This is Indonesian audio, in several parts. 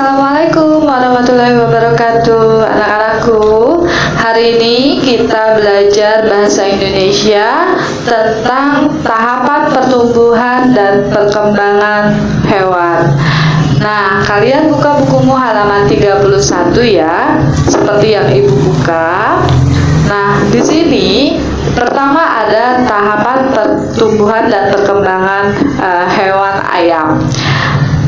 Assalamualaikum warahmatullahi wabarakatuh, anak-anakku. Hari ini kita belajar bahasa Indonesia tentang tahapan pertumbuhan dan perkembangan hewan. Nah, kalian buka bukumu halaman 31 ya, seperti yang Ibu buka. Nah, di sini pertama ada tahapan pertumbuhan dan perkembangan hewan ayam.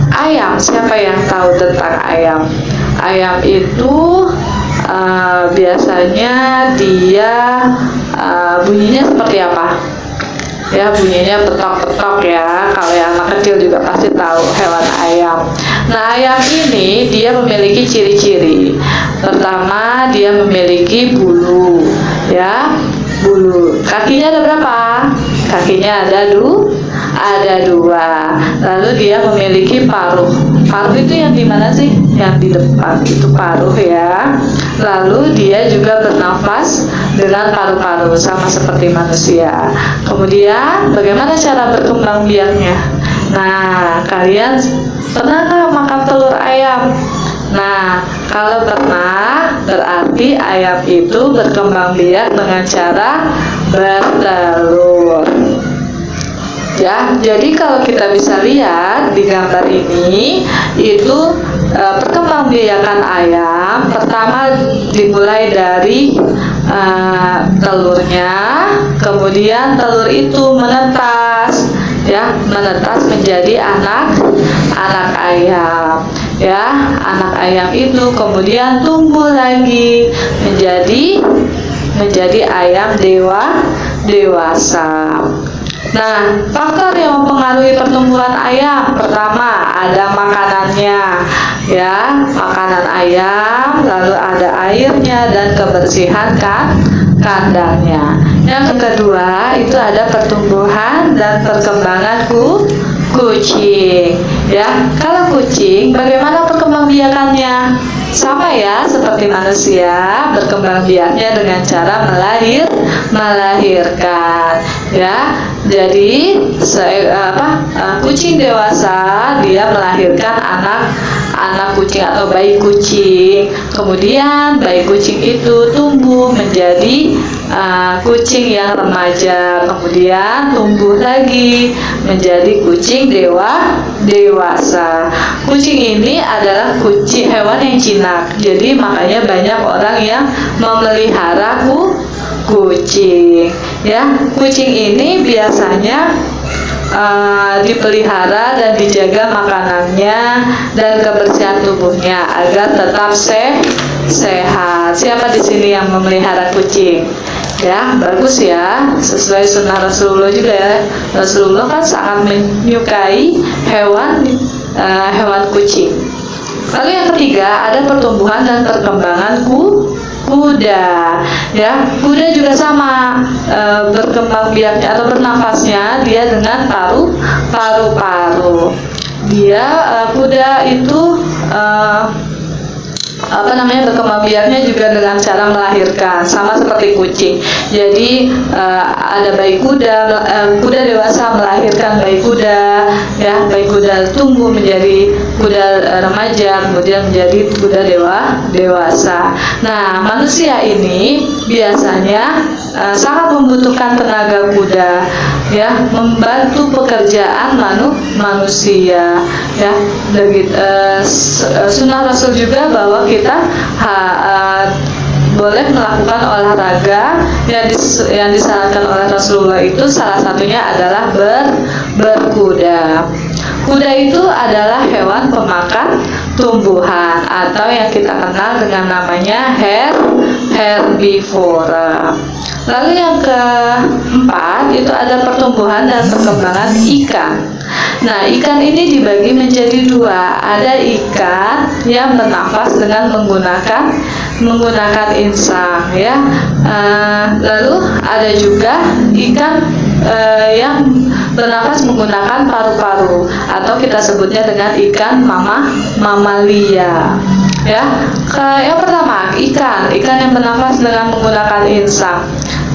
Ayam, siapa yang tahu tentang ayam? Ayam itu biasanya dia bunyinya seperti apa? Ya, bunyinya petok-petok ya. Kalau yang anak kecil juga pasti tahu hewan ayam. Nah, ayam ini dia memiliki ciri-ciri. Pertama, dia memiliki bulu, ya, bulu. Kakinya ada berapa? Kakinya ada dua. Lalu dia memiliki paruh. Paruh itu yang di mana sih? Yang di depan itu paruh ya. Lalu dia juga bernafas dengan paru-paru sama seperti manusia. Kemudian bagaimana cara berkembang biaknya? Nah, kalian pernah nggak makan telur ayam? Nah, kalau pernah, berarti ayam itu berkembang biak dengan cara bertelur. Ya, jadi kalau kita bisa lihat di gambar ini, itu perkembangbiakan ayam pertama dimulai dari telurnya, kemudian telur itu menetas, ya, menetas menjadi anak ayam, ya, anak ayam itu kemudian tumbuh lagi menjadi ayam dewasa. Nah, faktor yang mempengaruhi pertumbuhan ayam pertama ada makanannya, ya, makanan ayam, lalu ada airnya dan kebersihan kandangnya. Yang kedua itu ada pertumbuhan dan perkembangan kucing. Ya, kalau kucing bagaimana perkembangbiakannya? Sama ya, seperti manusia, berkembang biaknya dengan cara melahirkan, ya. Jadi kucing dewasa dia melahirkan anak kucing atau bayi kucing. Kemudian bayi kucing itu tumbuh menjadi kucing yang remaja, kemudian tumbuh lagi menjadi kucing dewasa. Kucing ini adalah hewan yang jinak. Jadi makanya banyak orang yang memelihara kucing. Ya, kucing ini biasanya dipelihara dan dijaga makanannya dan kebersihan tubuhnya agar tetap sehat. Siapa di sini yang memelihara kucing? Ya, bagus ya, sesuai sunnah Rasulullah juga ya. Rasulullah kan sangat menyukai hewan kucing. Lalu yang ketiga ada pertumbuhan dan perkembangan kuda. Ya, kuda juga sama, berkembang biaknya atau bernafasnya dia dengan paru-paru. Kuda itu berkembang biaknya juga dengan cara melahirkan, sama seperti kucing. Jadi ada bayi kuda dewasa melahirkan bayi kuda, ya, bayi kuda tumbuh menjadi kuda remaja, kemudian menjadi kuda dewasa. Nah, manusia ini biasanya sangat membutuhkan tenaga kuda, ya, membantu pekerjaan manusia, ya. Sunnah Rasul juga bahwa kita boleh melakukan olahraga yang disarankan oleh Rasulullah itu salah satunya adalah berkuda. Kuda itu adalah hewan pemakan tumbuhan atau yang kita kenal dengan namanya herbivora. Lalu yang keempat itu ada pertumbuhan dan perkembangan ikan. Nah, ikan ini dibagi menjadi dua. Ada ikan yang bernafas dengan menggunakan insang, ya. Lalu ada juga ikan yang bernafas menggunakan paru-paru atau kita sebutnya dengan ikan mamalia. Ya, yang pertama ikan yang bernafas dengan menggunakan insang.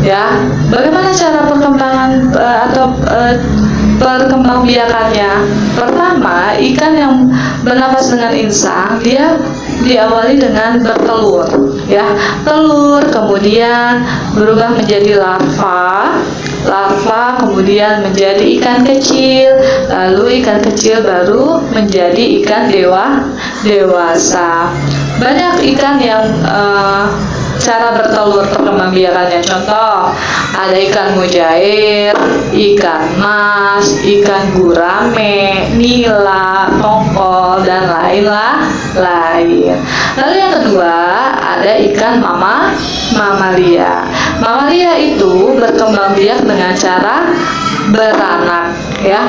Ya, bagaimana cara perkembangan perkembangbiakannya? Pertama, ikan yang bernafas proses dengan insang, dia diawali dengan bertelur, ya. Telur kemudian berubah menjadi larva, kemudian menjadi ikan kecil, lalu ikan kecil baru menjadi ikan dewasa. Banyak ikan yang cara bertelur perkembangbiakannya. Contoh, ada ikan mujair, ikan mas, ikan gurame, nila, tongkol, dan lain-lain. Lalu yang kedua, ada ikan mamalia. Mamalia itu berkembang biak dengan cara beranak, ya.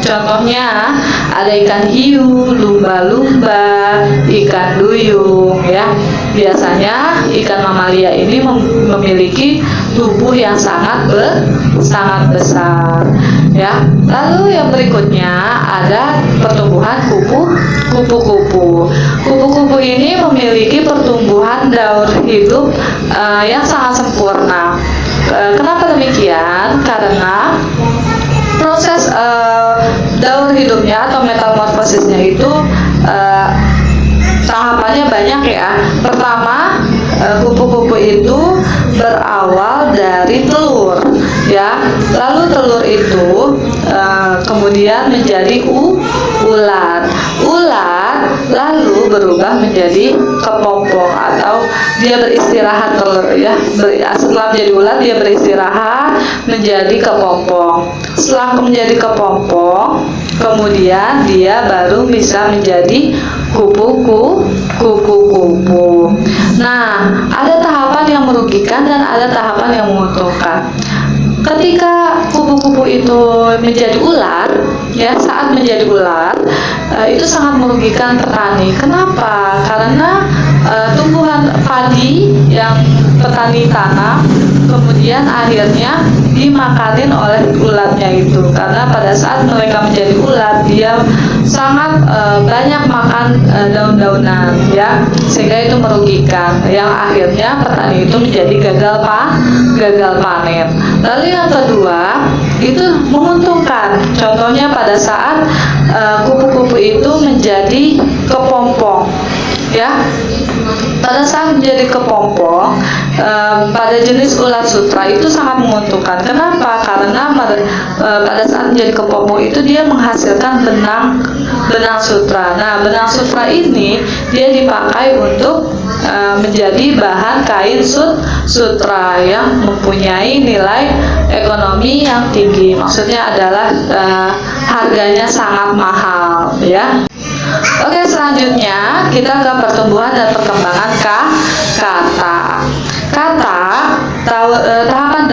Contohnya ada ikan hiu, lumba-lumba, ikan duyung, ya. Biasanya ikan mamalia ini memiliki tubuh yang sangat besar, ya. Lalu yang berikutnya ada pertumbuhan kupu-kupu. Kupu-kupu ini memiliki pertumbuhan daur hidup yang sangat sempurna. Kenapa demikian? Karena proses daur hidupnya atau metamorfosisnya itu tahapannya banyak, ya. Pertama, kupu-kupu itu berawal dari telur, ya. Lalu telur itu kemudian menjadi ular lalu berubah menjadi kepompong atau dia beristirahat telur, ya. Setelah menjadi ular dia beristirahat menjadi kepompong. Setelah menjadi kepompong, kemudian dia baru bisa menjadi kupu-kupu. Nah, ada tahapan yang merugikan dan ada tahapan yang menguntungkan. Ketika kupu-kupu itu menjadi ular, ya, saat menjadi ular itu sangat merugikan petani. Kenapa? Karena tumbuhan padi yang petani tanam kemudian akhirnya dimakanin oleh ulatnya itu. Karena pada saat mereka menjadi ulat, dia sangat banyak makan daun-daunan, ya, sehingga itu merugikan, yang akhirnya petani itu menjadi gagal panen. Lalu yang kedua itu menguntungkan. Contohnya pada saat kupu-kupu itu menjadi kepompong, ya. Pada saat menjadi kepompong, pada jenis ulat sutra itu sangat menguntungkan. Kenapa? Karena pada saat menjadi kepompong itu dia menghasilkan benang sutra. Nah, benang sutra ini dia dipakai untuk menjadi bahan kain sutra yang mempunyai nilai ekonomi yang tinggi. Maksudnya adalah harganya sangat mahal, ya. Oke, selanjutnya kita ke pertumbuhan dan perkembangan kata. Tahapan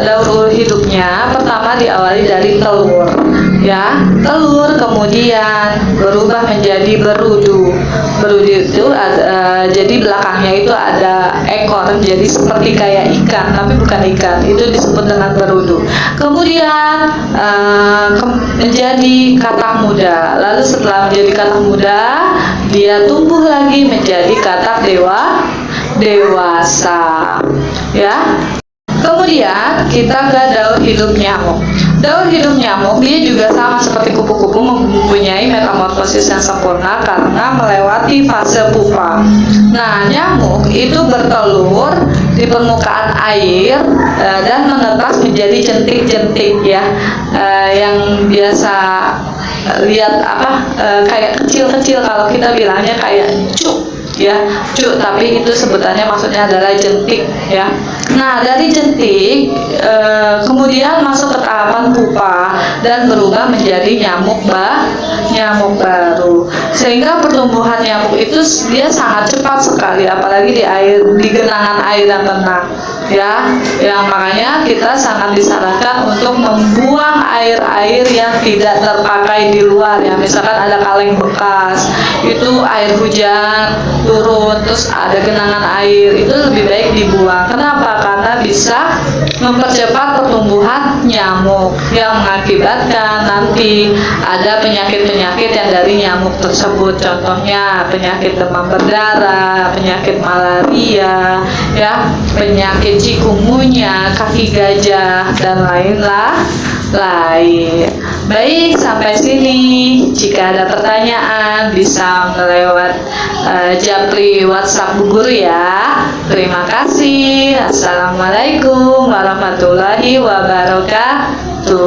daur hidupnya pertama diawali dari telur, ya. Telur kemudian berubah menjadi berudu. Berudu itu jadi belakangnya itu ada ekor, jadi seperti kayak ikan tapi bukan ikan, itu disebut dengan berudu. Kemudian menjadi katak muda. Lalu setelah menjadi katak muda, dia tumbuh lagi menjadi katak dewasa, ya. Kemudian kita ke daur hidup nyamuk. Daur hidup nyamuk dia juga sama seperti kupu-kupu, mempunyai metamorfosis yang sempurna karena melewati fase pupa. Nah, nyamuk itu bertelur di permukaan air dan menetas menjadi jentik-jentik, ya, yang biasa lihat kayak kecil-kecil, kalau kita bilangnya kayak cuk, ya, cuk, tapi itu sebutannya maksudnya adalah jentik, ya. Nah, dari jentik kemudian masuk ke tahapan pupa dan berubah menjadi nyamuk baru. Sehingga pertumbuhan nyamuk itu dia sangat cepat sekali, apalagi di genangan air yang tenang, ya. Yang makanya kita sangat disarankan untuk membuang air-air yang tidak terpakai di luar, ya. Misalkan ada kaleng bekas, itu air hujan turun terus ada genangan air, itu lebih baik dibuang. Kenapa? Karena bisa mempercepat pertumbuhan nyamuk yang mengakibatkan nanti ada penyakit-penyakit yang dari nyamuk tersebut. Contohnya penyakit demam berdarah, penyakit malaria, ya, penyakit cikungunya, kaki gajah, dan lain. Baik, sampai sini. Jika ada pertanyaan bisa melewat japri WhatsApp Bu Guru ya. Terima kasih. Assalamualaikum warahmatullahi wabarakatuh.